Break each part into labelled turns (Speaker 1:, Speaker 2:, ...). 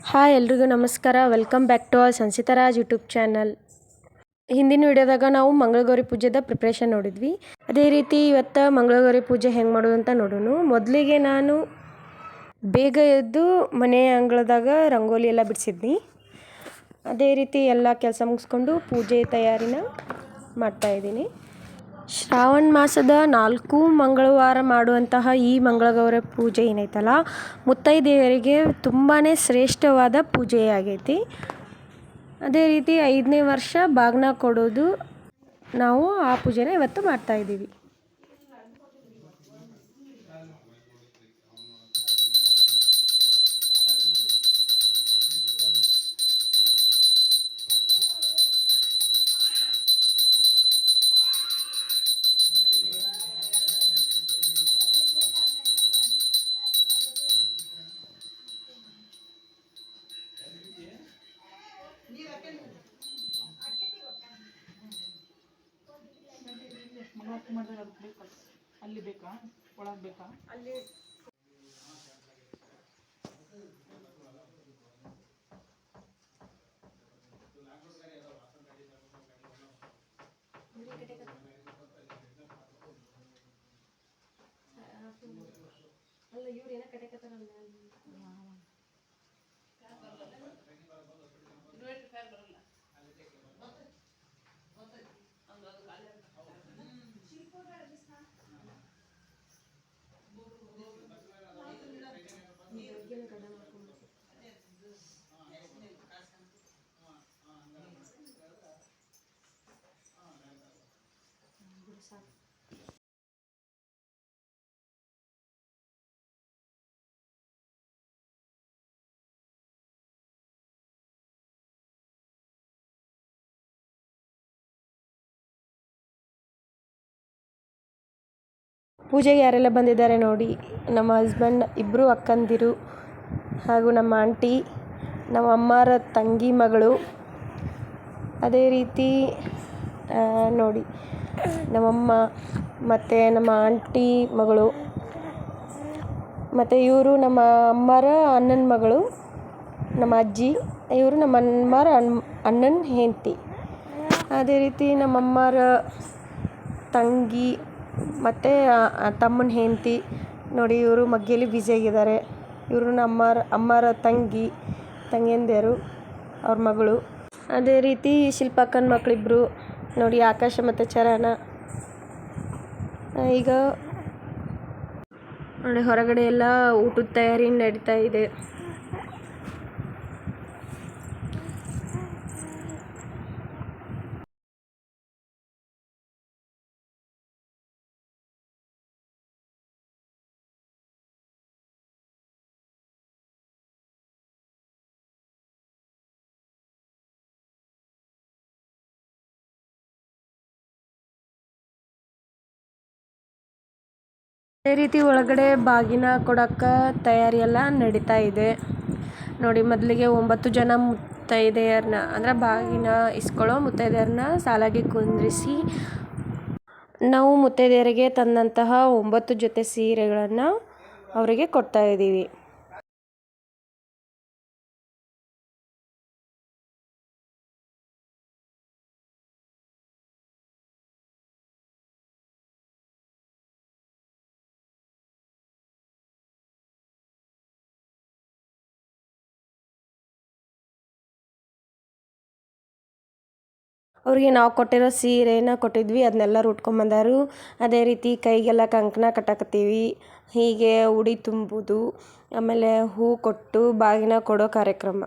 Speaker 1: Hi ಎಲ್ರಿಗೂ ನಮಸ್ಕಾರ. Welcome back to Sanchitaraj YouTube channel. ಹಿಂದಿನ ವಿಡಿಯೋದಾಗ ನಾವು ಮಂಗಳಗೌರಿ ಪೂಜೆದ ಪ್ರಿಪ್ರೇಷನ್ ನೋಡಿದ್ವಿ. ಅದೇ ರೀತಿ ಇವತ್ತು ಮಂಗಳಗೌರಿ ಪೂಜೆ ಹೆಂಗೆ ಮಾಡೋದು ಅಂತ ನೋಡೋಣ. ಮೊದಲಿಗೆ ನಾನು ಬೇಗ ಎದ್ದು ಮನೆಯ ಅಂಗಳದಾಗ ರಂಗೋಲಿ ಎಲ್ಲ ಬಿಡಿಸಿದ್ನಿ. ಅದೇ ರೀತಿ ಎಲ್ಲ ಕೆಲಸ ಮುಗಿಸ್ಕೊಂಡು ಪೂಜೆ ತಯಾರಿನ ಮಾಡ್ತಾಯಿದ್ದೀನಿ. ಶ್ರಾವಣ ಮಾಸದ 4 ಮಂಗಳವಾರ ಮಾಡುವಂತಹ ಈ ಮಂಗಳಗೌರಿ ಪೂಜೆ ಏನೈತಲ್ಲ, ಮುತ್ತೈದೆಯರಿಗೆ ತುಂಬಾ ಶ್ರೇಷ್ಠವಾದ ಪೂಜೆಯಾಗೈತಿ. ಅದೇ ರೀತಿ 5ನೇ ವರ್ಷ ಬಾಗ್ನ ಕೊಡೋದು, ನಾವು ಆ ಪೂಜೆನ ಇವತ್ತು ಮಾಡ್ತಾಯಿದ್ದೀವಿ.
Speaker 2: ಅಲ್ಲಿ ಬೇಕಾ, ಒಳಗೆ ಬೇಕಾ? ಅಲ್ಲಿ ಅಲ್ಲ ಇವ್ರು ಏನೋ ಕಟಕತ್ತಾರಲ್ಲ.
Speaker 1: ಪೂಜೆಗೆ ಯಾರೆಲ್ಲ ಬಂದಿದ್ದಾರೆ ನೋಡಿ. ನಮ್ಮ ಹಸ್ಬೆಂಡ್, ಇಬ್ಬರು ಅಕ್ಕಂದಿರು, ಹಾಗೂ ನಮ್ಮ ಆಂಟಿ, ನಮ್ಮ ಅಮ್ಮರ ತಂಗಿ ಮಗಳು. ಅದೇ ರೀತಿ ನೋಡಿ ನಮ್ಮಮ್ಮ ಮತ್ತು ನಮ್ಮ ಆಂಟಿ ಮಗಳು, ಮತ್ತು ಇವರು ನಮ್ಮ ಅಮ್ಮರ ಅಣ್ಣನ ಮಗಳು, ನಮ್ಮ ಅಜ್ಜಿ. ಇವರು ನಮ್ಮ ಅಮ್ಮರ ಅಣ್ಣನ ಹೆಂಡತಿ. ಅದೇ ರೀತಿ ನಮ್ಮಮ್ಮರ ತಂಗಿ ಮತ್ತು ತಮ್ಮನ ಹೆಂಡತಿ ನೋಡಿ. ಇವರು ಮಗ್ಗೇಲಿ ಬ್ಯುಸಿಯಾಗಿದ್ದಾರೆ. ಇವರು ಅಮ್ಮರ ತಂಗಿಯಂದಿರು, ಅವ್ರ ಮಗಳು. ಅದೇ ರೀತಿ ಶಿಲ್ಪಕ್ಕನ ಮಕ್ಕಳಿಬ್ಬರು ನೋಡಿ, ಆಕಾಶ ಮತ್ತು ಚರಣ. ಈಗ ನೋಡಿ ಹೊರಗಡೆ ಎಲ್ಲ ಊಟದ ತಯಾರಿ ನಡೀತಾ ಇದೆ. ಅದೇ ರೀತಿ ಒಳಗಡೆ ಬಾಗಿನ ಕೊಡೋಕ್ಕೆ ತಯಾರಿ ಎಲ್ಲ ನಡೀತಾ ಇದೆ ನೋಡಿ. ಮೊದಲಿಗೆ 9 ಜನ ಮುತ್ತೈದೆಯರನ್ನ, ಅಂದರೆ ಬಾಗಿನ ಇಸ್ಕೊಳ್ಳೋ ಮುತ್ತೈದೆಯರನ್ನ ಸಾಲಾಗಿ ಕುಂದ್ರಿಸಿ ನಾವು ಮುತ್ತೈದೆಯರಿಗೆ ತಂದಂತಹ 9 ಜೊತೆ ಸೀರೆಗಳನ್ನು ಅವರಿಗೆ ಕೊಡ್ತಾ ಇದ್ದೀವಿ. ಅವ್ರಿಗೆ ನಾವು ಕೊಟ್ಟಿರೋ ಸೀರೆನ ಕೊಟ್ಟಿದ್ವಿ, ಅದನ್ನೆಲ್ಲರೂ ಉಟ್ಕೊಂಬಂದರು. ಅದೇ ರೀತಿ ಕೈಗೆಲ್ಲ ಕಂಕಣ ಕಟ್ಟಾಕತ್ತೀವಿ. ಹೀಗೆ ಉಡಿ ತುಂಬುವುದು, ಆಮೇಲೆ ಹೂ ಕೊಟ್ಟು ಬಾಗಿನ ಕೊಡೋ ಕಾರ್ಯಕ್ರಮ.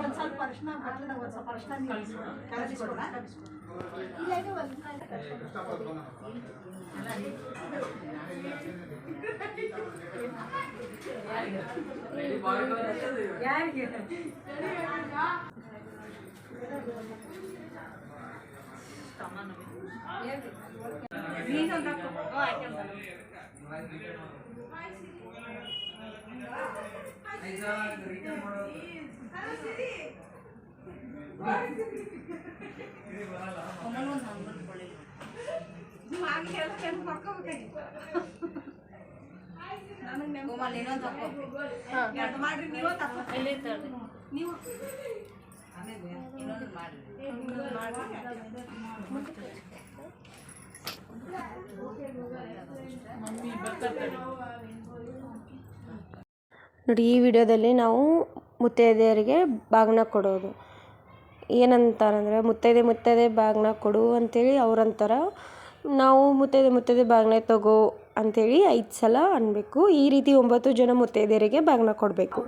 Speaker 2: ಒಂದು ಸ್ವಲ್ಪ ಅರಿಶಿನ ಬಟ್ಲದಾಗ ಒಂದು ಸ್ವಲ್ಪ ಅರಿಶಿನ ಕಲಸಿಕೊಡ. ಯಾರಿಗೆ ನೀನು ನೀವು ಆಗಿ ಹೇಳೋ ನೆನ್ಪು ಮಾಡ್ಕೋಬೇಕಾಗಿತ್ತು. ನನಗೆ ನೆನ್ಪು ಎರಡು ಮಾಡ್ರಿ ನೀವು ನೀವು ಇನ್ನೊಂದು ಮಾಡ್ರಿ.
Speaker 1: ನೋಡಿ, ಈ ವಿಡಿಯೋದಲ್ಲಿ ನಾವು ಮುತ್ತೈದೆಯರಿಗೆ ಬಾಗಿನ ಕೊಡೋದು ಏನಂತಾರಂದ್ರೆ, ಮುತ್ತೈದೆ ಬಾಗಿನ ಕೊಡು ಅಂತೇಳಿ ಅವ್ರಂತಾರ. ನಾವು ಮುತ್ತೈದೆ ಬಾಗಿನ ತಗೋ ಅಂಥೇಳಿ 5 ಸಲ ಅನ್ಬೇಕು. ಈ ರೀತಿ 9 ಜನ ಮುತ್ತೈದೆಯರಿಗೆ ಬಾಗಿನ ಕೊಡಬೇಕು.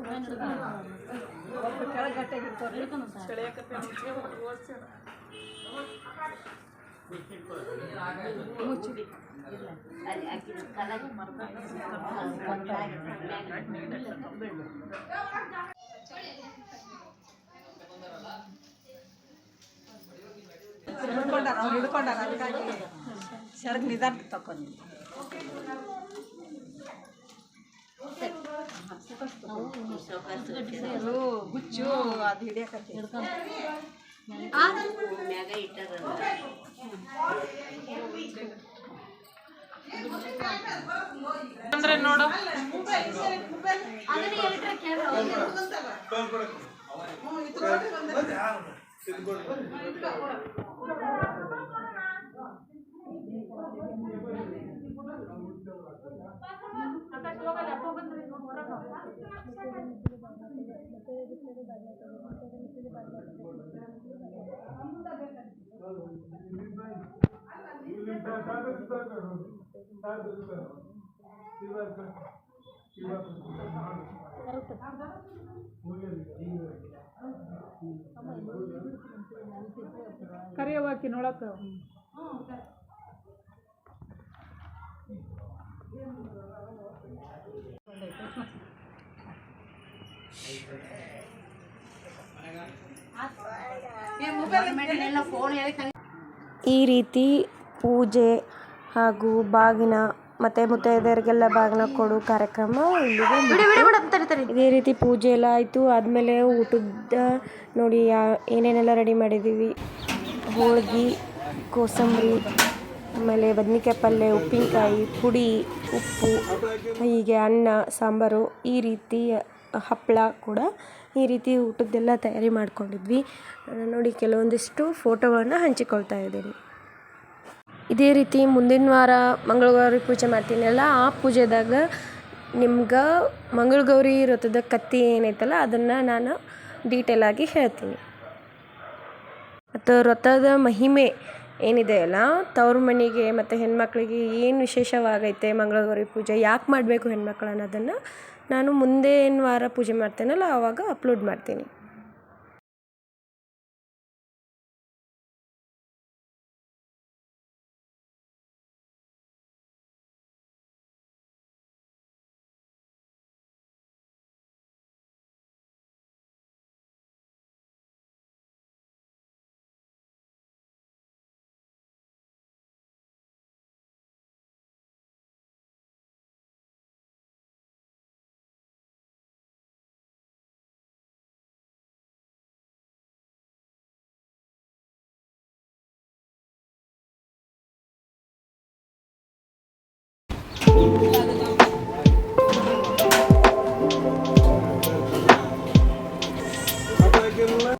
Speaker 2: ಹಿಡ್ಕೊಂಡಾರ ಅದಕ್ಕಾಗಿ ಸೆರಗ್ ನಿಧಾನ ತಕೊಂಡು ಗುಚ್ಚು ಅದು ಹಿಡಿಯಕತ್ತಿ
Speaker 3: ಅಂದ್ರೆ ನೋಡು ಕರಿಯವಾಕಿ ನೋಡಕ್ಕ
Speaker 1: ಈ ರೀತಿ ಪೂಜೆ ಹಾಗೂ ಬಾಗಿನ ಮತ್ತು ಮುತ್ತೈದೆಯರಿಗೆಲ್ಲ ಬಾಗಿನ ಕೊಡೋ ಕಾರ್ಯಕ್ರಮ ಇಲ್ಲಿಗೆ ಇದೇ ರೀತಿ ಪೂಜೆ ಎಲ್ಲ ಆಯಿತು. ಆದಮೇಲೆ ಊಟದ ನೋಡಿ ಏನೇನೆಲ್ಲ ರೆಡಿ ಮಾಡಿದ್ದೀವಿ. ಹೋಳ್ಗೆ, ಕೋಸಂಬರಿ, ಆಮೇಲೆ ಬದ್ನಿಕಾಯಿ ಪಲ್ಯ, ಉಪ್ಪಿನಕಾಯಿ, ಪುಡಿ, ಉಪ್ಪು, ಹೀಗೆ ಅನ್ನ, ಸಾಂಬಾರು, ಈ ರೀತಿ ಹಪ್ಪಳ ಕೂಡ ಈ ರೀತಿ ಊಟದ್ದೆಲ್ಲ ತಯಾರಿ ಮಾಡ್ಕೊಂಡಿದ್ವಿ. ನೋಡಿ, ಕೆಲವೊಂದಿಷ್ಟು ಫೋಟೋಗಳನ್ನು ಹಂಚಿಕೊಳ್ತಾ ಇದ್ದೀನಿ. ಇದೇ ರೀತಿ ಮುಂದಿನ ವಾರ ಮಂಗಳಗೌರಿ ಪೂಜೆ ಮಾಡ್ತೀನಲ್ಲ, ಆ ಪೂಜೆದಾಗ ನಿಮ್ಗೆ ಮಂಗಳಗೌರಿ ವ್ರತದ ಕಥೆ ಏನೈತಲ್ಲ ಅದನ್ನು ನಾನು ಡೀಟೇಲಾಗಿ ಹೇಳ್ತೀನಿ. ಮತ್ತು ವ್ರತದ ಮಹಿಮೆ ಏನಿದೆಯಲ್ಲ, ತವ್ರ ಮನೆಗೆ ಮತ್ತು ಹೆಣ್ಮಕ್ಳಿಗೆ ಏನು ವಿಶೇಷವಾಗೈತೆ, ಮಂಗಳಗೌರಿ ಪೂಜೆ ಯಾಕೆ ಮಾಡಬೇಕು ಹೆಣ್ಮಕ್ಳು ಅನ್ನೋದನ್ನು ನಾನು ಮುಂದೇನು ವಾರ ಪೂಜೆ ಮಾಡ್ತೇನಲ್ಲ ಆವಾಗ ಅಪ್ಲೋಡ್ ಮಾಡ್ತೀನಿ.